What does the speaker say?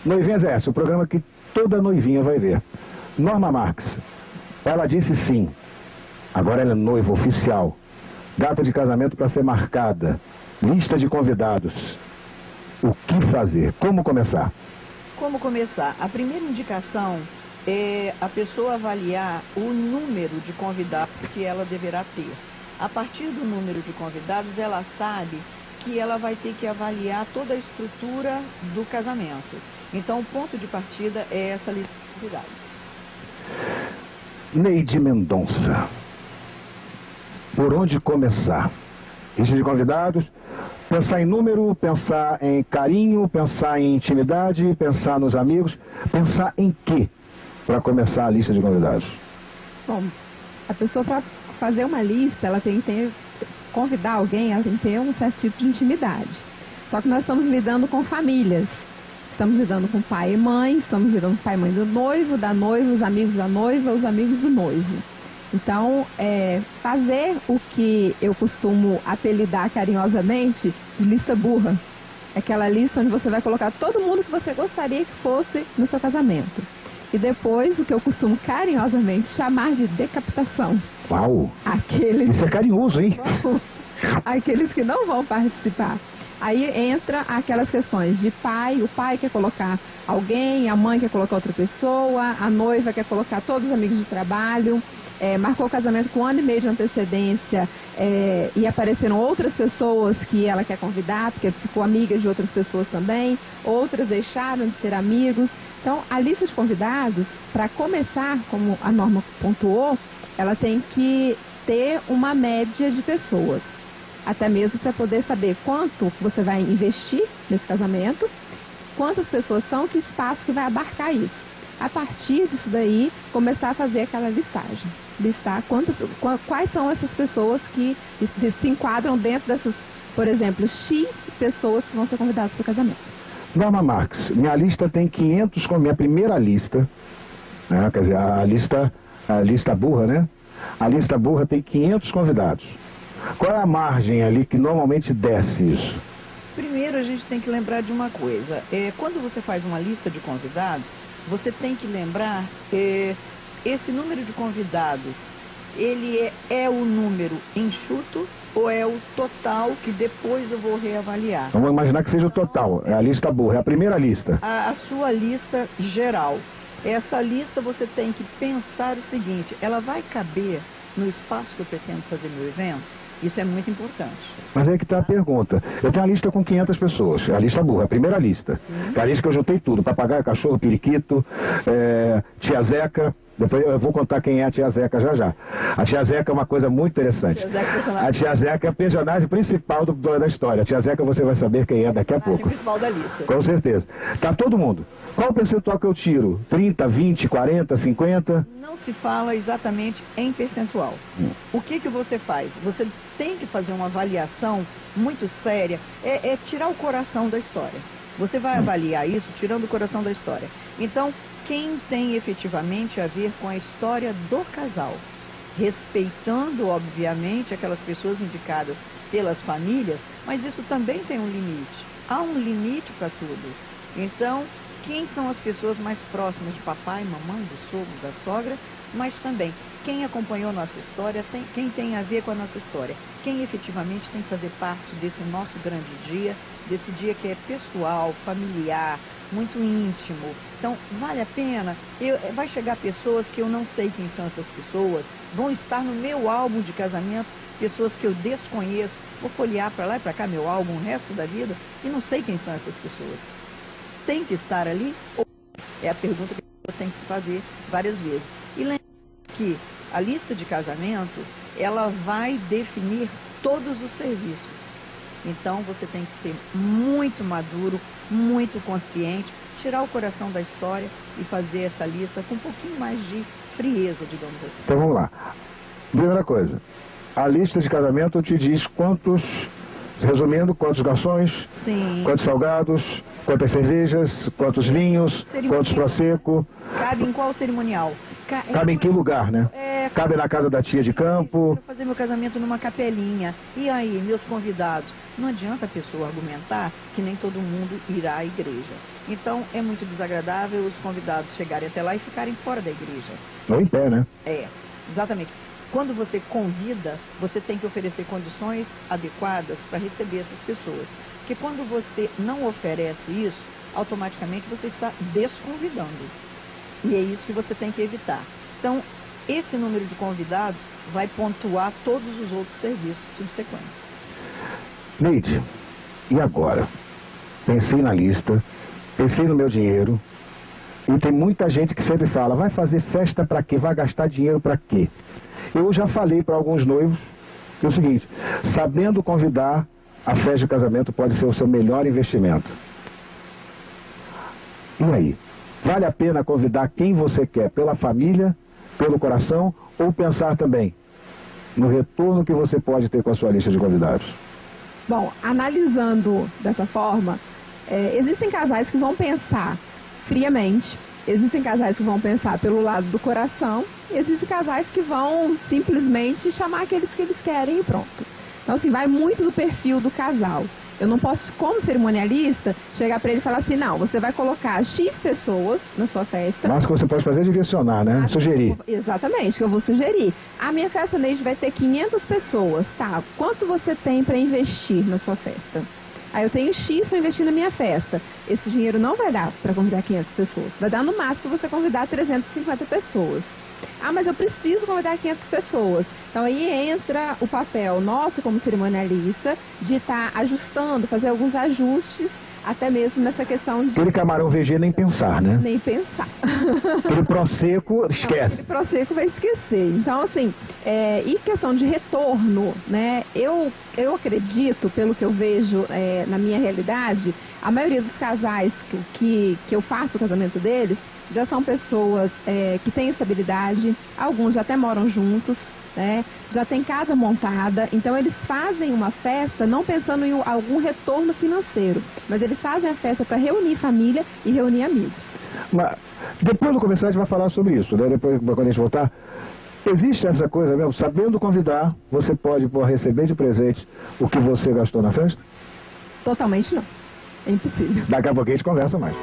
Noivinhas é essa, o programa que toda noivinha vai ver. Norma Marques, ela disse sim. Agora ela é noiva oficial. Data de casamento para ser marcada. Lista de convidados. O que fazer? Como começar? Como começar? A primeira indicação é a pessoa avaliar o número de convidados que ela deverá ter. A partir do número de convidados, ela sabe que ela vai ter que avaliar toda a estrutura do casamento. Então, o ponto de partida é essa lista de convidados. Neide Mendonça. Por onde começar? Lista de convidados, pensar em número, pensar em carinho, pensar em intimidade, pensar nos amigos, pensar em quê para começar a lista de convidados? Bom, a pessoa para fazer uma lista, ela tem que convidar alguém, ela tem que ter um certo tipo de intimidade. Só que nós estamos lidando com famílias. Estamos lidando com pai e mãe, estamos lidando com pai e mãe do noivo, da noiva, os amigos da noiva, os amigos do noivo. Então, fazer o que eu costumo apelidar carinhosamente de lista burra. Aquela lista onde você vai colocar todo mundo que você gostaria que fosse no seu casamento. E depois, o que eu costumo carinhosamente chamar de decapitação. Uau! Isso é carinhoso, hein? Aqueles que não vão participar. Aí entra aquelas questões de pai, o pai quer colocar alguém, a mãe quer colocar outra pessoa, a noiva quer colocar todos os amigos de trabalho, marcou o casamento com 1 ano e meio de antecedência e apareceram outras pessoas que ela quer convidar, porque ficou amiga de outras pessoas também, outras deixaram de ser amigos. Então, a lista de convidados, para começar, como a Norma pontuou, ela tem que ter uma média de pessoas. Até mesmo para poder saber quanto você vai investir nesse casamento, quantas pessoas são, que espaço que vai abarcar isso. A partir disso daí, começar a fazer aquela listagem. Listar quais são essas pessoas que se enquadram dentro dessas, por exemplo, X pessoas que vão ser convidadas para o casamento. Norma Marques, minha lista tem 500, com minha primeira lista, né, quer dizer, a lista burra, né? A lista burra tem 500 convidados. Qual é a margem ali que normalmente desce isso? Primeiro, a gente tem que lembrar de uma coisa. Quando você faz uma lista de convidados, você tem que lembrar esse número de convidados, ele é o número enxuto ou é o total que depois eu vou reavaliar? Vamos imaginar que seja o total, é a lista burra, é a primeira lista. A sua lista geral. Essa lista você tem que pensar o seguinte, ela vai caber no espaço que eu pretendo fazer meu evento? Isso é muito importante. Mas aí que está a pergunta. Eu tenho a lista com 500 pessoas, é a lista burra, a primeira lista. É a lista que eu juntei tudo, papagaio, cachorro, periquito, tia Zeca. Depois eu vou contar quem é a tia Zeca já. A tia Zeca é uma coisa muito interessante. A tia Zeca é a personagem principal da história. A tia Zeca você vai saber quem é daqui a pouco. Principal da lista. Com certeza. Tá todo mundo. Qual o percentual que eu tiro? 30, 20, 40, 50? Não se fala exatamente em percentual. O que você faz? Você tem que fazer uma avaliação muito séria. É tirar o coração da história. Você vai avaliar isso tirando o coração da história. Então, quem tem efetivamente a ver com a história do casal, respeitando, obviamente, aquelas pessoas indicadas pelas famílias, mas isso também tem um limite. Há um limite para tudo. Então, quem são as pessoas mais próximas de papai, mamãe, do sogro, da sogra, mas também quem acompanhou nossa história, quem tem a ver com a nossa história, quem efetivamente tem que fazer parte desse nosso grande dia, desse dia que é pessoal, familiar, muito íntimo. Então, vale a pena? Vai chegar pessoas que eu não sei quem são essas pessoas, vão estar no meu álbum de casamento, pessoas que eu desconheço, vou folhear para lá e para cá meu álbum o resto da vida e não sei quem são essas pessoas. Tem que estar ali? Ou é a pergunta que você tem que se fazer várias vezes. E lembre que a lista de casamento, ela vai definir todos os serviços. Então, você tem que ser muito maduro, muito consciente, tirar o coração da história e fazer essa lista com um pouquinho mais de frieza, digamos assim. Então, vamos lá. Primeira coisa, a lista de casamento te diz quantos, resumindo, quantos garçons, sim, quantos salgados, quantas cervejas, quantos vinhos, quantos prosecco. Cabe em qual cerimonial? Cabe em que lugar, né? Cabe na casa da tia de campo. Quero fazer meu casamento numa capelinha. E aí, meus convidados? Não adianta a pessoa argumentar que nem todo mundo irá à igreja. Então, é muito desagradável os convidados chegarem até lá e ficarem fora da igreja. Ou em pé, né? Exatamente. Quando você convida, você tem que oferecer condições adequadas para receber essas pessoas. Porque quando você não oferece isso, automaticamente você está desconvidando. E é isso que você tem que evitar. Então, esse número de convidados vai pontuar todos os outros serviços subsequentes. Neide, e agora? Pensei na lista, pensei no meu dinheiro, e tem muita gente que sempre fala, vai fazer festa para quê? Vai gastar dinheiro para quê? Eu já falei para alguns noivos que é o seguinte, sabendo convidar, a festa de casamento pode ser o seu melhor investimento. E aí? Vale a pena convidar quem você quer, pela família, pelo coração, ou pensar também no retorno que você pode ter com a sua lista de convidados? Bom, analisando dessa forma, existem casais que vão pensar friamente, existem casais que vão pensar pelo lado do coração, e existem casais que vão simplesmente chamar aqueles que eles querem e pronto. Então, assim, vai muito do perfil do casal. Eu não posso, como cerimonialista, chegar para ele e falar assim, não, você vai colocar X pessoas na sua festa. Mas o que você pode fazer é direcionar, né? Sugerir. Exatamente, que eu vou sugerir. A minha festa, Neide, vai ter 500 pessoas. Tá, quanto você tem para investir na sua festa? Aí eu tenho X para investir na minha festa. Esse dinheiro não vai dar para convidar 500 pessoas. Vai dar no máximo você convidar 350 pessoas. Ah, mas eu preciso convidar 500 pessoas. Então aí entra o papel nosso como cerimonialista de estar ajustando, fazer alguns ajustes, até mesmo nessa questão de... Aquele camarão VG nem pensar, né? Nem pensar. Aquele prosecco, esquece. Aquele prosecco vai esquecer. Então, assim, e questão de retorno, né? Eu acredito, pelo que eu vejo na minha realidade, a maioria dos casais que eu faço o casamento deles, já são pessoas que têm estabilidade, alguns já até moram juntos, né? Já tem casa montada, então eles fazem uma festa não pensando em algum retorno financeiro, mas eles fazem a festa para reunir família e reunir amigos. Mas depois do começar a gente vai falar sobre isso, né? Depois, quando a gente voltar, existe essa coisa mesmo, sabendo convidar, você pode receber de presente o que você gastou na festa? Totalmente não, é impossível. Daqui a pouco a gente conversa mais.